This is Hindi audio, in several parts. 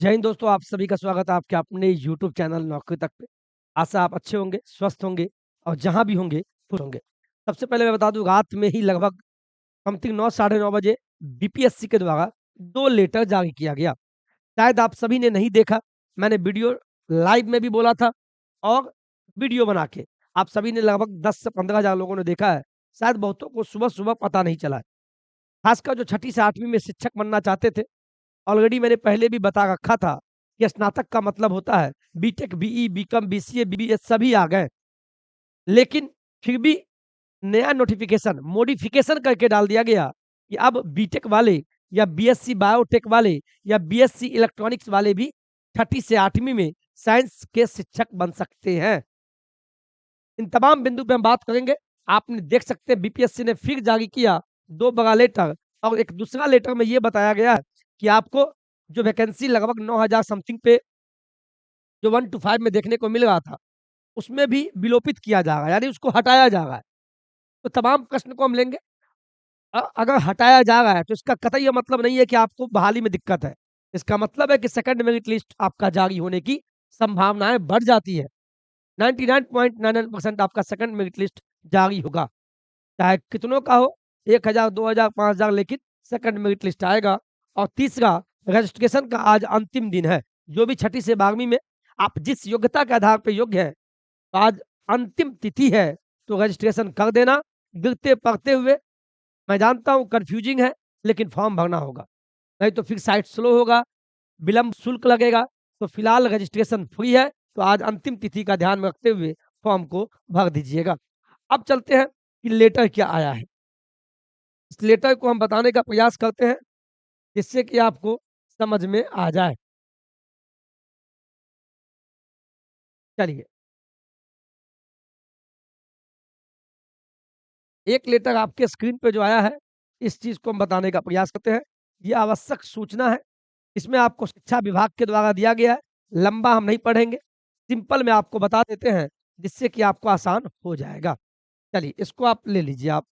जय हिंद दोस्तों, आप सभी का स्वागत है आपके अपने यूट्यूब चैनल नौकरी तक पे। आशा आप अच्छे होंगे, स्वस्थ होंगे और जहाँ भी होंगे खुश होंगे। सबसे पहले मैं बता दूँ, रात में ही लगभग समथिंग 9 साढ़े 9 बजे बीपीएससी के द्वारा 2 लेटर जारी किया गया। शायद आप सभी ने नहीं देखा, मैंने वीडियो लाइव में भी बोला था और वीडियो बना के आप सभी ने लगभग 10 से 15 हज़ार लोगों ने देखा है। शायद बहुतों को सुबह-सुबह पता नहीं चला है। खासकर जो छठी से 8वीं में शिक्षक बनना चाहते थे, ऑलरेडी मैंने पहले भी बता रखा था कि स्नातक का मतलब होता है BTech, BE, BCom, BCA, BBA सभी आ गए। लेकिन फिर भी नया नोटिफ़िकेशन मॉडिफ़िकेशन करके डाल दिया गया कि अब बीटेक वाले या बीएससी बायोटेक वाले या बीएससी इलेक्ट्रॉनिक्स वाले भी छठी से 8वीं में साइंस के शिक्षक बन सकते हैं। इन तमाम बिंदु पे हम बात करेंगे। आपने देख सकते हैं बीपीएससी ने फिर जारी किया 2 बड़ा लेटर और एक दूसरा लेटर में ये बताया गया है कि आपको जो वैकेंसी लगभग 9,000 समथिंग पे जो 1 टू 5 में देखने को मिल रहा था, उसमें भी विलोपित किया जा रहा है, यानी उसको हटाया जा रहा है। तो तमाम प्रश्न को हम लेंगे। अगर हटाया जा रहा है तो इसका कतई ये मतलब नहीं है कि आपको बहाली में दिक्कत है। इसका मतलब है कि सेकंड मेरिट लिस्ट आपका जारी होने की संभावनाएँ बढ़ जाती है। 99.99% आपका सेकंड मेरिट लिस्ट जारी होगा। चाहे कितनों का हो, 1,000, 2,000, 5,000 लेकिन सेकंड मेरिट लिस्ट आएगा। और तीसरा, रजिस्ट्रेशन का आज अंतिम दिन है। जो भी छठी से 12वीं में आप जिस योग्यता के आधार पे योग्य हैं, तो आज अंतिम तिथि है, तो रजिस्ट्रेशन कर देना। गिरते-पड़ते हुए मैं जानता हूँ कन्फ्यूजिंग है, लेकिन फॉर्म भरना होगा, नहीं तो फिर साइट स्लो होगा, विलंब शुल्क लगेगा। तो फिलहाल रजिस्ट्रेशन फ्री है, तो आज अंतिम तिथि का ध्यान में रखते हुए फॉर्म को भर दीजिएगा। अब चलते हैं कि लेटर क्या आया है। इस लेटर को हम बताने का प्रयास करते हैं, जिससे कि आपको समझ में आ जाए। चलिए, एक लेटर आपके स्क्रीन पे जो आया है, इस चीज़ को हम बताने का प्रयास करते हैं। ये आवश्यक सूचना है, इसमें आपको शिक्षा विभाग के द्वारा दिया गया है। लंबा हम नहीं पढ़ेंगे, सिंपल में आपको बता देते हैं, जिससे कि आपको आसान हो जाएगा। चलिए, इसको आप ले लीजिए आप।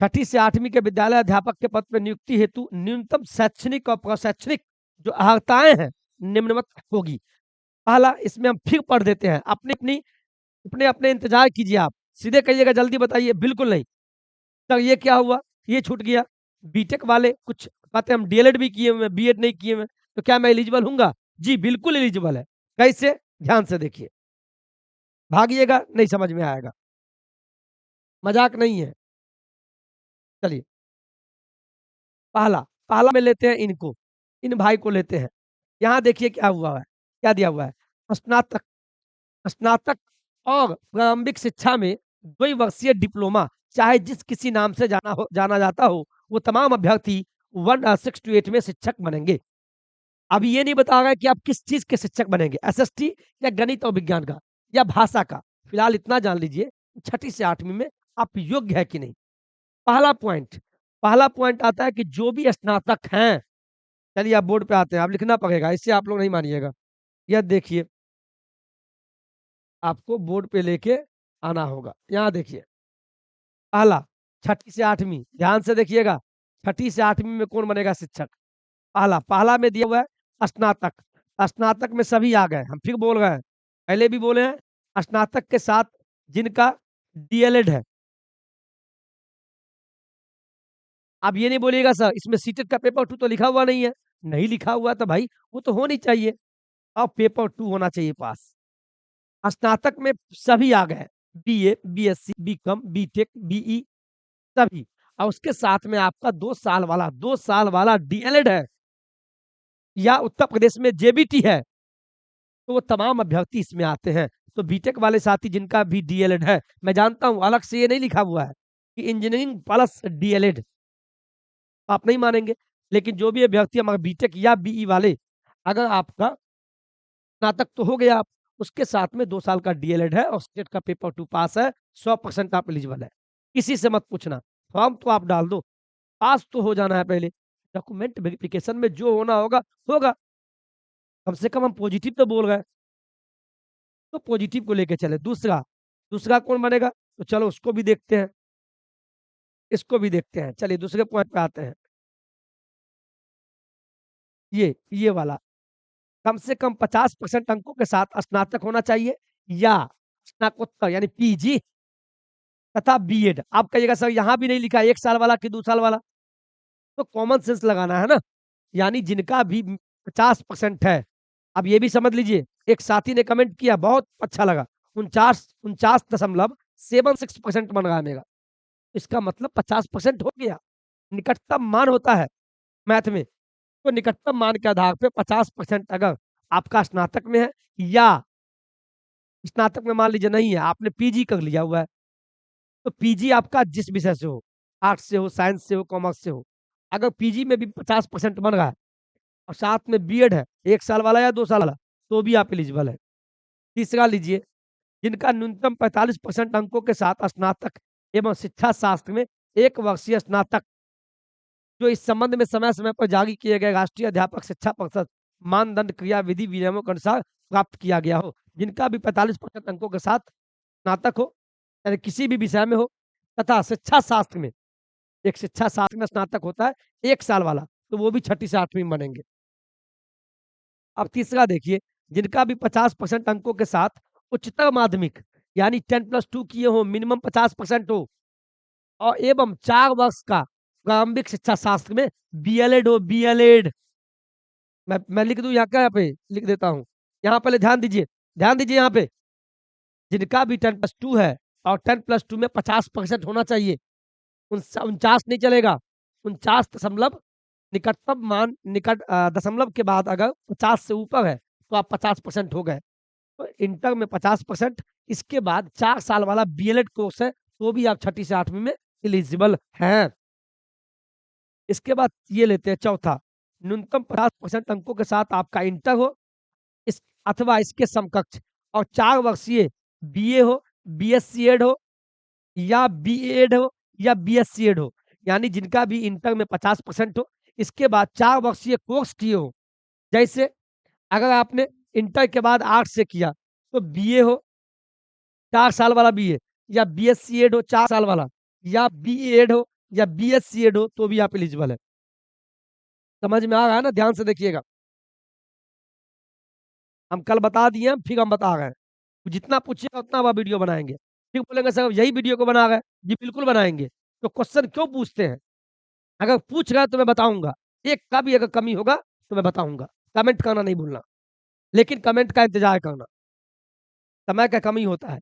छठी से 8वीं के विद्यालय अध्यापक के पद पर नियुक्ति हेतु न्यूनतम शैक्षणिक और प्रशैक्षणिक जो अर्हताएँ हैं, निम्नवत होगी। पहला, इसमें हम फिर पढ़ देते हैं, अपने-अपने इंतज़ार कीजिए आप। सीधे कहिएगा जल्दी बताइए, बिल्कुल नहीं। तो ये क्या हुआ? ये छूट गया। बीटेक वाले कुछ कहते हैं हम डीएलएड भी किए हुए हैं, बीएड नहीं किए हुए हैं, तो क्या मैं एलिजिबल हूँगा? जी, बिल्कुल एलिजिबल है। कैसे? ध्यान से देखिए। भागिएगा, नहीं समझ में आएगा। मज़ाक नहीं है। चलिए, पहला, पहला में लेते हैं इनको, इन भाई को लेते हैं। यहाँ देखिए क्या हुआ है, क्या दिया हुआ है? स्नातक स्नातक और प्रारंभिक शिक्षा में द्विवर्षीय डिप्लोमा, चाहे जिस किसी नाम से जाना जाता हो, वो तमाम अभ्यर्थी 6 टू 8 में शिक्षक बनेंगे। अभी ये नहीं बता रहा है कि आप किस चीज़ के शिक्षक बनेंगे, एसएसटी या गणित और विज्ञान का या भाषा का। फिलहाल इतना जान लीजिए, छठी से 8वीं में आप योग्य है कि नहीं। पहला पॉइंट आता है कि जो भी स्नातक हैं, चलिए आप बोर्ड पे आते हैं, आप लिखना पड़ेगा, इससे आप लोग नहीं मानिएगा। यह देखिए, आपको बोर्ड पे लेके आना होगा। यहाँ देखिए, पहला, छठी से 8वीं, ध्यान से देखिएगा, छठी से 8वीं में कौन बनेगा शिक्षक? पहला में दिया हुआ है स्नातक। स्नातक में सभी आ गए, हम फिर बोल रहे हैं, पहले भी बोले हैं, स्नातक के साथ जिनका डीएलएड है। आप ये नहीं बोलिएगा सर इसमें सीटेट का पेपर 2 तो लिखा हुआ नहीं है। नहीं लिखा हुआ तो भाई वो तो होनी चाहिए, और पेपर 2 होना चाहिए पास। स्नातक में सभी आ गए, BA, BSc, BCom, BTech, BE सभी, और उसके साथ में आपका 2 साल वाला डीएलएड है या उत्तर प्रदेश में जेबीटी है, तो वो तमाम अभ्यर्थी इसमें आते हैं। तो बीटेक वाले साथी जिनका भी डीएलएड है, मैं जानता हूँ अलग से ये नहीं लिखा हुआ है कि इंजीनियरिंग प्लस डीएलएड, आप नहीं मानेंगे, लेकिन जो भी अभ्यर्थी हमारे बीटेक या बीई वाले, अगर आपका स्नातक तो हो गया आप, उसके साथ में 2 साल का डीएलएड है और स्टेट का पेपर 2 पास है, 100% आप एलिजिबल है। किसी से मत पूछना, फॉर्म तो आप डाल दो, पास तो हो जाना है पहले। डॉक्यूमेंट वेरिफिकेशन में जो होना होगा, होगा। कम से कम हम पॉजिटिव तो बोल रहे हैं, तो पॉजिटिव को लेके चले। दूसरा, दूसरा कौन बनेगा? तो चलो उसको भी देखते हैं, इसको भी देखते हैं। चलिए दूसरे पॉइंट पे आते हैं। ये वाला कम से कम 50% अंकों के साथ स्नातक होना चाहिए या स्नातकोत्तर यानी पीजी तथा बीएड। आप कहिएगा सर यहाँ भी नहीं लिखा है 1 साल वाला कि 2 साल वाला, तो कॉमन सेंस लगाना है ना, यानी जिनका भी 50% है। अब ये भी समझ लीजिए, एक साथी ने कमेंट किया बहुत अच्छा लगा, 49.76% बन रहा है मेरा। इसका मतलब 50% हो गया, निकटतम मान होता है मैथ में, तो निकटतम मान के आधार पे 50% अगर आपका स्नातक में है या स्नातक में मान लीजिए नहीं है, आपने पीजी कर लिया हुआ है, तो पीजी आपका जिस विषय से हो, आर्ट्स से हो, साइंस से हो, कॉमर्स से हो, अगर पीजी में भी 50% बन रहा है और साथ में बीएड है, 1 साल वाला या 2 साल वाला, तो भी आप एलिजिबल है। तीसरा लीजिए, जिनका न्यूनतम 45% अंकों के साथ स्नातक एवं शिक्षा शास्त्र में 1 वर्षीय स्नातक जो इस संबंध में समय-समय पर जारी किए गए राष्ट्रीय अध्यापक शिक्षा परिषद मानदंड क्रियाविधि विनियमों के अनुसार प्राप्त किया गया हो। जिनका भी 45% अंकों के साथ स्नातक हो, यानी किसी भी विषय में हो तथा शिक्षा शास्त्र में, एक शिक्षा शास्त्र में स्नातक होता है 1 साल वाला, तो वो भी छठी से 8वीं में बनेंगे। अब तीसरा देखिए, जिनका भी 50% अंकों के साथ उच्चतर माध्यमिक यानी 10+2 किए हो, मिनिमम 50% हो और एवं 4 वर्ष का प्रारंभिक शिक्षा शास्त्र में बीएलएड हो, बीएलएड। मैं लिख दूँ यहाँ क्या, यहाँ पे लिख देता हूँ। यहाँ पहले ध्यान दीजिए यहाँ पे, जिनका भी 10+2 है और 10+2 में 50% होना चाहिए, 49 नहीं चलेगा, 49 दशमलव निकटतम मान दशमलव के बाद अगर 50 से ऊपर है, तो आप 50% हो गए। तो इंटर में 50%, इसके बाद 4 साल वाला बीएलएड कोर्स है, तो भी आप छठी से 8वीं में एलिजिबल हैं। इसके बाद ये लेते हैं चौथा, न्यूनतम 50% अंकों के साथ आपका इंटर हो इस अथवा इसके समकक्ष और 4 वर्षीय बीए हो, बीएससी एड हो या बीएड हो या बीएससी एड हो, यानी जिनका भी इंटर में 50% हो, इसके बाद 4 वर्षीय कोर्स किए हो। जैसे अगर आपने इंटर के बाद आर्ट्स से किया, तो बीए हो, 4 साल वाला बीए या बीएससी एड हो 4 साल वाला या बीएड हो या बीएससी एड हो, तो भी आप एलिजिबल है। समझ में आ रहा है ना? ध्यान से देखिएगा। हम कल बता दिए हैं, फिर हम बता रहे हैं। जितना पूछिएगा उतना वह वीडियो बनाएँगे। फिर बोलेंगे सर यही वीडियो को बना रहे हैं। जी बिल्कुल बनाएँगे। तो क्वेश्चन क्यों पूछते हैं? अगर पूछ रहे हैं तो मैं बताऊँगा। एक का भी अगर कमी होगा तो मैं बताऊँगा। कमेंट करना नहीं भूलना। लेकिन कमेंट का इंतज़ार करना। समय का कमी होता है।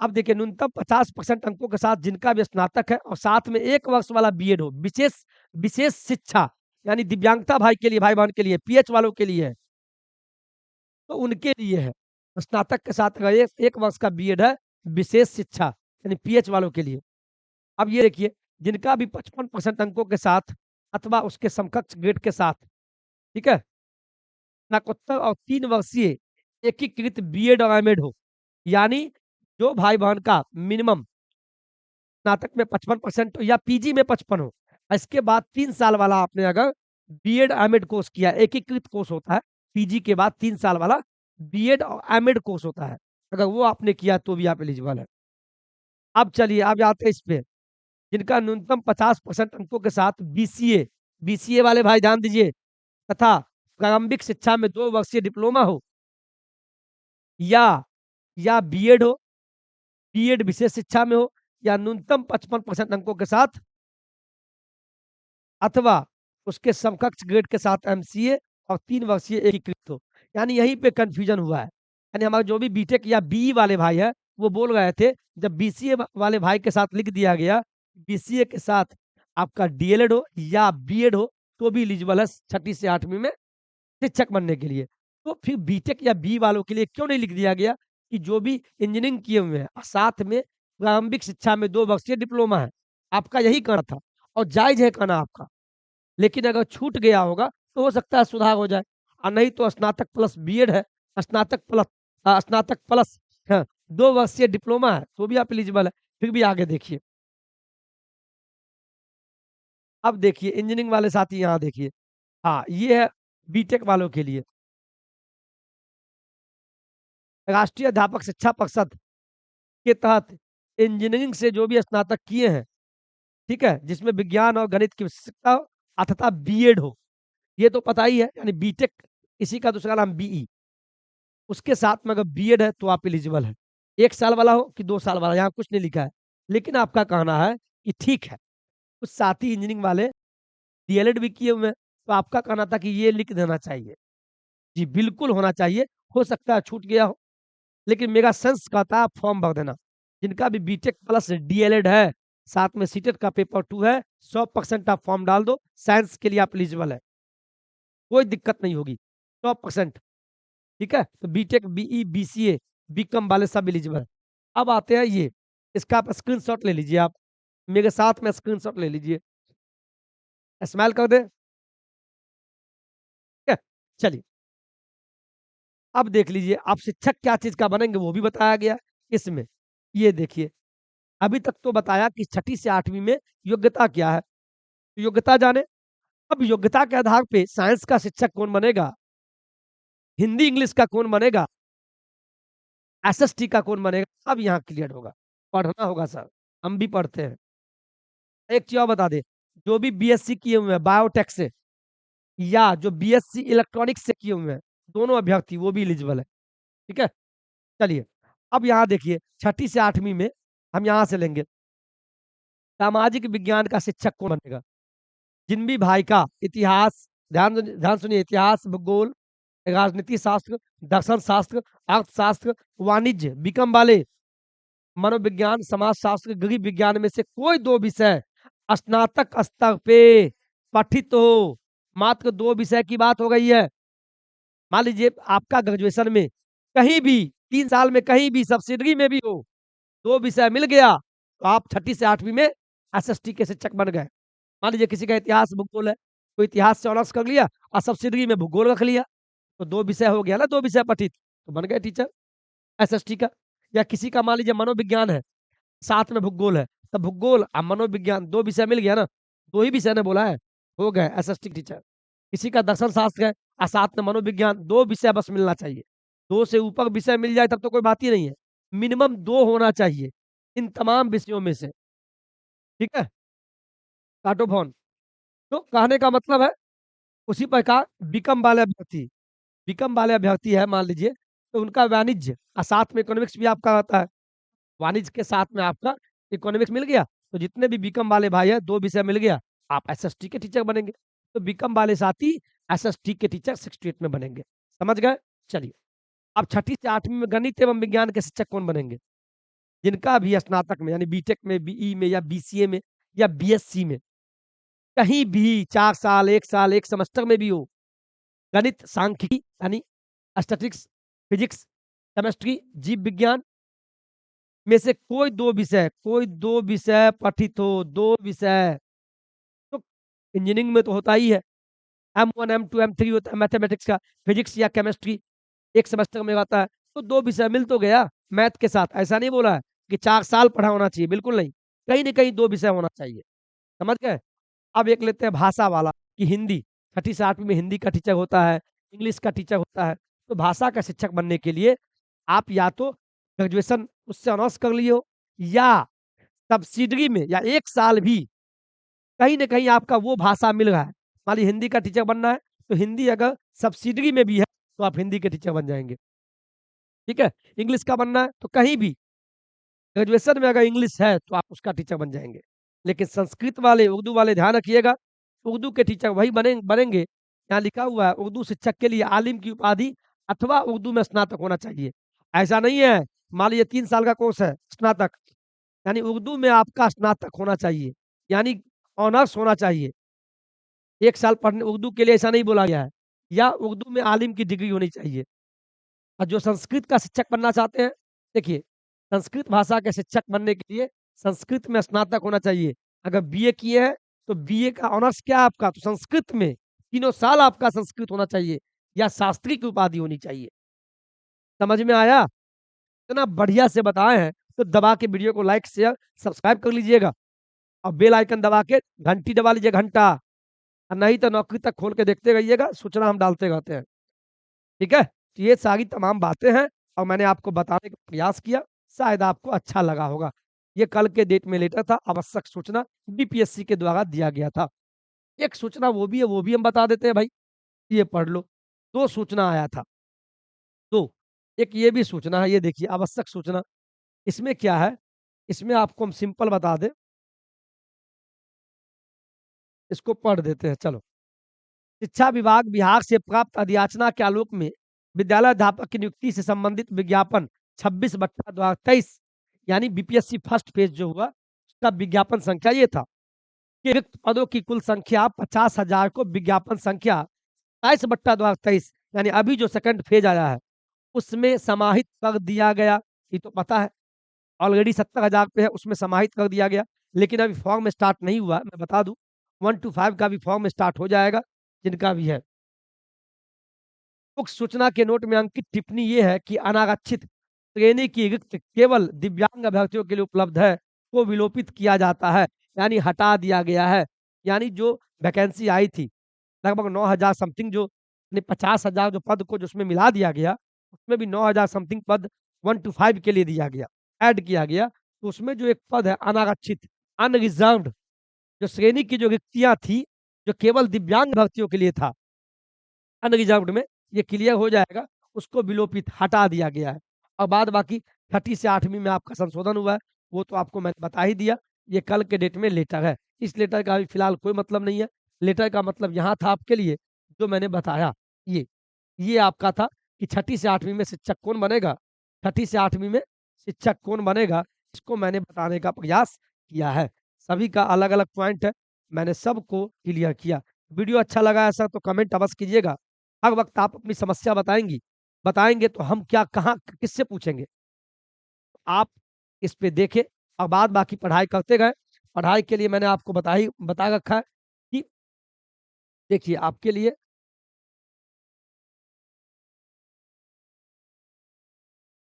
अब देखिए न्यूनतम 50% अंकों के साथ जिनका भी स्नातक है और साथ में 1 वर्ष वाला बीएड हो, विशेष विशेष शिक्षा यानी दिव्यांगता भाई के लिए, भाई-बहन के लिए, पीएच वालों के लिए है। तो उनके लिए है। स्नातक के साथ अगर 1 वर्ष का बीएड है, विशेष शिक्षा यानी पीएच वालों के लिए। अब ये देखिए, जिनका भी 55% अंकों के साथ अथवा उसके समकक्ष ग्रेड के साथ, ठीक है? स्नातकोत्तर और 3 वर्षीय एकीकृत बीएड और एमएड हो, यानी जो भाई-बहन का मिनिमम स्नातक में 55% हो या पीजी में 55 हो, इसके बाद 3 साल वाला आपने अगर बीएड एमएड कोर्स किया, एकीकृत कोर्स होता है, पीजी के बाद 3 साल वाला बीएड और एमएड कोर्स होता है। अगर वो आपने किया तो भी आप एलिजिबल हैं। अब चलिए, अब आते हैं इस पे, जिनका न्यूनतम 50% अंकों के साथ बीसीए, बीसीए वाले भाई ध्यान दीजिए, तथा प्रारंभिक शिक्षा में 2 वर्षीय डिप्लोमा हो या बीएड हो, बीएड विशेष शिक्षा में हो या न्यूनतम 55% अंकों के साथ अथवा उसके समकक्ष ग्रेड के साथ एमसीए और 3 वर्षीय एकीकृत हो। यानी यहीं पे कन्फ्यूजन हुआ है। यानी हमारे जो भी बीटेक या बीई वाले भाई हैं, वो बोल रहे थे, जब बीसीए वाले भाई के साथ लिख दिया गया, बीसीए के साथ आपका डीएलएड हो या बीएड हो, तो भी एलिजिबल है छठी से 8वीं में शिक्षक बनने के लिए। तो फिर बीटेक या बी वालों के लिए क्यों नहीं लिख दिया गया कि जो भी इंजीनियरिंग किए हुए हैं और साथ में प्रारंभिक शिक्षा में 2 वर्षीय डिप्लोमा है। आपका यही कहना था और जायज़ है कहना आपका। लेकिन अगर छूट गया होगा तो हो सकता है सुधार हो जाए और नहीं तो स्नातक प्लस बीएड है, स्नातक प्लस हाँ, 2 वर्षीय डिप्लोमा है, तो भी आप एलिजिबल है। फिर भी आगे देखिए। अब देखिए इंजीनियरिंग वाले साथी यहाँ देखिए। हाँ, ये है बीटेक वालों के लिए। राष्ट्रीय अध्यापक शिक्षा परिषद के तहत इंजीनियरिंग से जो भी स्नातक किए हैं, ठीक है? जिसमें विज्ञान और गणित की विशेषज्ञता हो तथा बीएड हो। ये तो पता ही है, यानी बीटेक, इसी का दूसरा नाम बीई। उसके साथ में अगर बीएड है तो आप एलिजिबल हैं। 1 साल वाला हो कि 2 साल वाला, यहाँ कुछ नहीं लिखा है। लेकिन आपका कहना है कि ठीक है, कुछ साथी इंजीनियरिंग वाले डीएलएड भी किए हुए हैं, तो आपका कहना था कि ये लिख देना चाहिए। जी, बिल्कुल होना चाहिए। हो सकता है छूट गया हो, लेकिन मेरा सेंस कहता है आप फॉर्म भर देना। जिनका भी बीटेक प्लस डीएलएड है, साथ में सीटेट का पेपर 2 है, 100% आप फॉर्म डाल दो, साइंस के लिए आप एलिजिबल है। कोई दिक्कत नहीं होगी, 100%। ठीक है? तो बीटेक, बीई, बीसीए, बीकॉम वाले सब एलिजिबल हैं। अब आते हैं ये, इसका आप स्क्रीनशॉट ले लीजिए आप। मेरे साथ में स्क्रीनशॉट ले लीजिए। स्माइल कर दें, ठीक है? चलिए, अब देख लीजिए आप शिक्षक क्या चीज़ का बनेंगे वो भी बताया गया इसमें। ये देखिए, अभी तक तो बताया कि छठी से 8वीं में योग्यता क्या है? तो योग्यता जाने। अब योग्यता के आधार पे साइंस का शिक्षक कौन बनेगा? हिंदी इंग्लिश का कौन बनेगा? एसएसटी का कौन बनेगा? अब यहाँ क्लियर होगा। पढ़ना होगा सर, हम भी पढ़ते हैं। एक चीज़ और बता दें, जो भी बीएससी किए हुए हैं बायोटेक से, या जो बीएससी इलेक्ट्रॉनिक्स से किए हुए हैं, दोनों अभ्यर्थी वो भी एलिजिबल है। ठीक है? चलिए, अब यहाँ देखिए छठी से 8वीं में हम यहाँ से लेंगे, सामाजिक विज्ञान का शिक्षक कौन बनेगा? जिन भी भाई का इतिहास, ध्यान सुनिए, इतिहास, भूगोल, राजनीति शास्त्र, दर्शन शास्त्र, अर्थशास्त्र, वाणिज्य, बीकॉम वाले, मनोविज्ञान, समाजशास्त्र, गृह विज्ञान में से कोई 2 विषय स्नातक स्तर पे पठित हो। मात्र 2 विषय की बात हो गई है। मान लीजिए आपका ग्रेजुएशन में कहीं भी 3 साल में कहीं भी सब्सिडरी में भी हो, 2 विषय मिल गया, तो आप छठी से 8वीं में एसएसटी के शिक्षक बन गए। मान लीजिए किसी का इतिहास, भूगोल है, तो इतिहास से ऑनर्स कर लिया और सब्सिडरी में भूगोल रख लिया, तो 2 विषय हो गया ना, 2 विषय पठित, तो बन गए टीचर एसएसटी का। या किसी का मान लीजिए मनोविज्ञान है, साथ में भूगोल है, तो भूगोल और मनोविज्ञान 2 विषय मिल गया ना, 2 ही विषय ने बोला है, हो गए एसएसटी टीचर। किसी का दर्शन शास्त्र है और साथ में मनोविज्ञान, 2 विषय बस मिलना चाहिए। 2 से ऊपर विषय मिल जाए तब तो कोई बात ही नहीं है। मिनिमम 2 होना चाहिए इन तमाम विषयों में से। ठीक है? काटो फोन। तो कहने का मतलब है, उसी प्रकार बीकॉम वाले अभ्यर्थी, बीकॉम वाले अभ्यर्थी है मान लीजिए, तो उनका वाणिज्य और साथ में इकोनॉमिक्स भी आपका आता है। वाणिज्य के साथ में आपका इकोनॉमिक्स मिल गया, तो जितने भी बीकॉम वाले भाई हैं, 2 विषय मिल गया, आप एसएसटी के टीचर बनेंगे। तो बीकॉम वाले साथी एसएसटी के टीचर 68 में बनेंगे। समझ गए? चलिए, अब छठी से 8वीं में गणित एवं विज्ञान के शिक्षक कौन बनेंगे? जिनका भी स्नातक में, यानी बीटेक में, बीई में या बीसीए में या बीएससी में कहीं भी 4 साल, 1 साल, 1 सेमेस्टर में भी हो, गणित, सांख्यिकी यानी स्टैटिस्टिक्स, फिजिक्स, केमिस्ट्री, जीव विज्ञान में से कोई 2 विषय पठित हो, 2 विषय। तो इंजीनियरिंग में तो होता ही है, M1, M2, M3 होता है मैथमेटिक्स का, फिजिक्स या केमिस्ट्री 1 सेमेस्टर में आता है, तो 2 विषय मिल तो गया मैथ के साथ। ऐसा नहीं बोला है कि 4 साल पढ़ा होना चाहिए, बिल्कुल नहीं। कहीं न कहीं 2 विषय होना चाहिए। समझ गए? अब एक लेते हैं भाषा वाला, कि हिंदी, छठी से 8वीं में हिंदी का टीचर होता है, इंग्लिश का टीचर होता है। तो भाषा का शिक्षक बनने के लिए आप या तो ग्रेजुएशन उससे ऑनर्स कर लिए हो, या सब्सिडरी में या 1 साल भी कहीं न कहीं आपका वो भाषा मिल रहा है। मान लीजिए हिंदी का टीचर बनना है, तो हिंदी अगर सब्सिडरी में भी है, तो आप हिंदी के टीचर बन जाएँगे। ठीक है? इंग्लिश का बनना है, तो कहीं भी ग्रेजुएशन में अगर इंग्लिश है, तो आप उसका टीचर बन जाएँगे। लेकिन संस्कृत वाले, उर्दू वाले ध्यान रखिएगा, उर्दू के टीचर वही बनेंगे, यहाँ लिखा हुआ है उर्दू शिक्षक के लिए आलिम की उपाधि अथवा उर्दू में स्नातक होना चाहिए। ऐसा नहीं है, मान लीजिए 3 साल का कोर्स है, स्नातक, यानी उर्दू में आपका स्नातक होना चाहिए, यानी ऑनर्स होना चाहिए। 1 साल पढ़ने उर्दू के लिए ऐसा नहीं बोला गया है, या उर्दू में आलिम की डिग्री होनी चाहिए। और जो संस्कृत का शिक्षक बनना चाहते हैं, देखिए, संस्कृत भाषा के शिक्षक बनने के लिए संस्कृत में स्नातक होना चाहिए। अगर बीए किए हैं, तो बीए का ऑनर्स क्या है आपका? तो संस्कृत में तीनों साल आपका संस्कृत होना चाहिए, या शास्त्री की उपाधि होनी चाहिए। समझ में आया? इतना बढ़िया से बताए हैं, तो दबा के वीडियो को लाइक, शेयर, सब्सक्राइब कर लीजिएगा और बेल आइकन दबा के घंटी दबा लीजिए, घंटा। और नहीं तो नौकरी तक खोल के देखते रहिएगा, सूचना हम डालते रहते हैं। ठीक है? तो ये सारी तमाम बातें हैं और मैंने आपको बताने का प्रयास किया, शायद आपको अच्छा लगा होगा। ये कल के डेट में लेटर था, आवश्यक सूचना बीपीएससी के द्वारा दिया गया था। एक सूचना वो भी है, वो भी हम बता देते हैं भाई। ये पढ़ लो। 2 सूचना आया था। तो एक ये भी सूचना है, ये देखिए आवश्यक सूचना। इसमें क्या है, इसमें आपको हम सिंपल बता दें, इसको पढ़ देते हैं चलो। शिक्षा विभाग बिहार से प्राप्त अधियाचना के आलोक में विद्यालय अध्यापक की नियुक्ति से संबंधित विज्ञापन 26/2023 यानी बीपीएससी फर्स्ट फेज जो हुआ, उसका विज्ञापन संख्या ये था कि रिक्त पदों की कुल संख्या 50,000 को विज्ञापन संख्या 22/2023 यानी अभी जो सेकंड फेज आया है उसमें समाहित कर दिया गया। ये तो पता है, ऑलरेडी 70,000 पे है, उसमें समाहित कर दिया गया। लेकिन अभी फॉर्म स्टार्ट नहीं हुआ, मैं बता दूं 1 to 5 का भी फॉर्म स्टार्ट हो जाएगा, जिनका भी है। उक्त सूचना के नोट में अंकित टिप्पणी ये है कि अनारक्षित श्रेणी की रिक्त केवल दिव्यांग अभ्यर्थियों के लिए उपलब्ध है, को विलोपित किया जाता है, यानी हटा दिया गया है। यानी जो वैकेंसी आई थी लगभग 9,000 समथिंग, जो 50,000 जो पद को जो उसमें मिला दिया गया, उसमें भी 9,000 समथिंग पद 1 to 5 के लिए दिया गया, ऐड किया गया। तो उसमें जो एक पद है अनारक्षित, अनरिजर्व्ड, जो श्रेणी की जो रिक्तियां थी, जो केवल दिव्यांग अभ्यर्थियों के लिए था, अनरिजर्व्ड में ये क्लियर हो जाएगा, उसको विलोपित हटा दिया गया है। और बाद बाकी छठी से 8वीं में आपका संशोधन हुआ है, वो तो आपको मैंने बता ही दिया। ये कल के डेट में लेटर है, इस लेटर का अभी फिलहाल कोई मतलब नहीं है। लेटर का मतलब यहाँ था आपके लिए, जो मैंने बताया, ये आपका था कि छठी से 8वीं में शिक्षक कौन बनेगा, छठी से 8वीं में शिक्षक कौन बनेगा, इसको मैंने बताने का प्रयास किया है। सभी का अलग अलग पॉइंट है, मैंने सबको क्लियर किया। वीडियो अच्छा लगा ऐसा तो कमेंट अवश्य कीजिएगा। हर वक्त आप अपनी समस्या बताएंगी, बताएंगे तो हम क्या कहाँ किससे पूछेंगे, आप इस पे देखें और बाद बाकी पढ़ाई करते गए। पढ़ाई के लिए मैंने आपको बता रखा है कि देखिए आपके लिए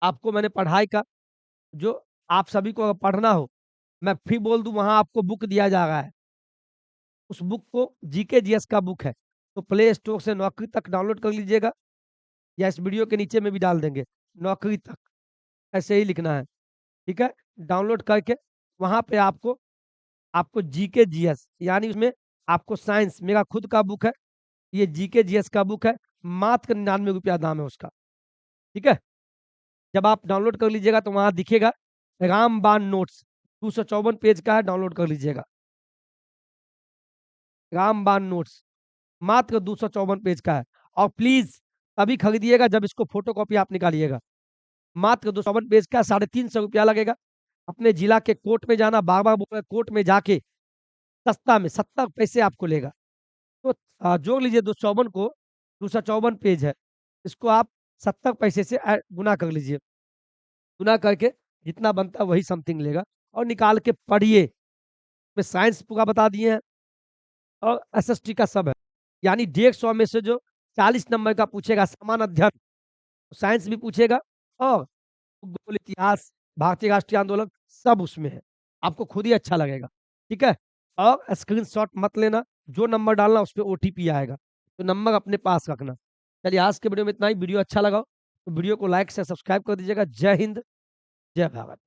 आपको मैंने पढ़ाई का जो आप सभी को अगर पढ़ना हो, मैं फिर बोल दूं, वहां आपको बुक दिया जा रहा है। उस बुक को जीके जीएस का बुक है, तो प्ले स्टोर से नौकरी तक डाउनलोड कर लीजिएगा, या इस वीडियो के नीचे में भी डाल देंगे, नौकरी तक ऐसे ही लिखना है, ठीक है। डाउनलोड करके वहां पे आपको आपको जीके जीएस यानी उसमें आपको साइंस, मेरा खुद का बुक है, ये जीके जीएस का बुक है, मात्र 99 रुपया दाम है उसका, ठीक है। जब आप डाउनलोड कर लीजिएगा तो वहां दिखेगा रामबाण नोट्स, 254 पेज का है, डाउनलोड कर लीजिएगा। रामबाण नोट्स मात्र 254 पेज का है, और प्लीज तभी खरीदिएगा जब इसको फोटो कॉपी आप निकालिएगा। मात्र 254 पेज का, 350 रुपया लगेगा। अपने जिला के कोर्ट में जाना, बार बार बोल रहे कोर्ट में जाके सस्ता में 70 पैसे आपको लेगा। तो जोड़ लीजिए 254 को, 254 पेज है, इसको आप 70 पैसे से गुना कर लीजिए, गुना करके जितना बनता है वही समथिंग लेगा, और निकाल के पढ़िए। में साइंस पूरा बता दिए हैं और एसएसटी का सब है, यानी 150 में से जो 40 नंबर का पूछेगा समान अध्ययन, साइंस भी पूछेगा, और भूगोल, इतिहास, भारतीय राष्ट्रीय आंदोलन सब उसमें है। आपको खुद ही अच्छा लगेगा, ठीक है। और स्क्रीनशॉट मत लेना, जो नंबर डालना उस पर ओटीपी आएगा, तो नंबर अपने पास रखना। चलिए आज के वीडियो में इतना ही। वीडियो अच्छा लगा तो वीडियो को लाइक से सब्सक्राइब कर दीजिएगा। जय हिंद, जय भारत।